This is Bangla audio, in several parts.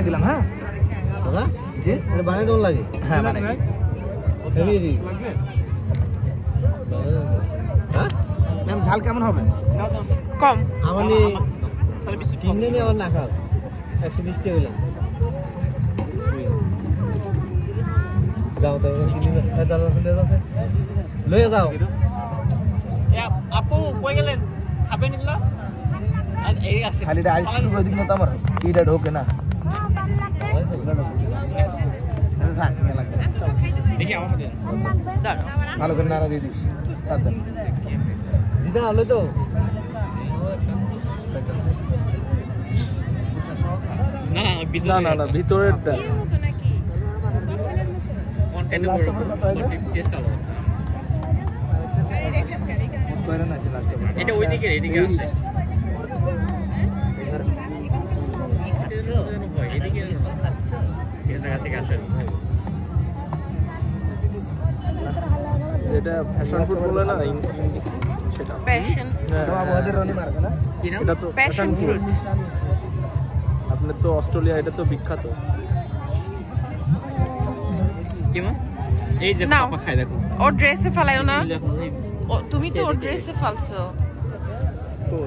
দিলাম। হ্যাঁ দাদা জি এটা বানাই দেওয়ার লাগে। হ্যাঁ বানাই হ্যাঁ ম্যাম ঝাল কেমন হবে? কম আমার নিয়ে কিনে নিয়ে আমার না খাও 120 টাকা হইলাম যাও তো কিনে দাদা ফেলে দাও লয়ে যাও আপু কই গেলেন খাবেন এগুলো এই আসে খালিটা আরেকটু ওই দিক না তো আমার এইটা ঢোকে না থাক নিয়ে লাগবে দেখি আমার সাথে দাঁড়াও ভালো করে নাড়া দিয়ে দিস সাবধান দিদা হলো তো না না ভিতরেরটা কন্টেন্ট টেস্ট আলো কইরা না আছে লাস্টে এটা ওইদিকে এদিকে আছে এদিকে আচ্ছা এই জায়গা থেকে আসে যেটা ফ্যাশন ফুড বলে না সেটা প্যাশন আমাদের রনি মার্কা না এটা তো প্যাশন ফ্রুট আপনার তো অস্ট্রেলিয়া এটা তো বিখ্যাত কেমন এই যে পাপা খায় দেখো ওর ড্রেসে ফেলায়ও না তুমি তো ওর ড্রেসে ফালছো তো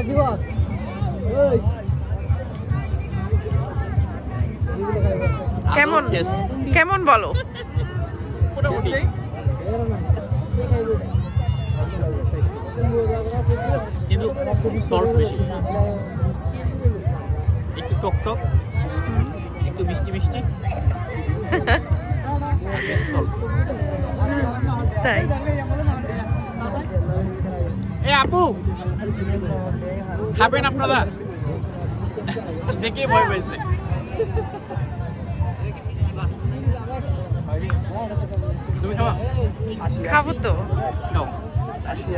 দিবা ওই কেমন কেমন বলো মোটামুটি কিন্তু সল্ট বেশি একটু টক টক একটু মিষ্টি মিষ্টি তাই এ আপু খাবেন আপনারা দেখে ভয় পেয়েছে তুমি খাবা খাবো তো খাও 80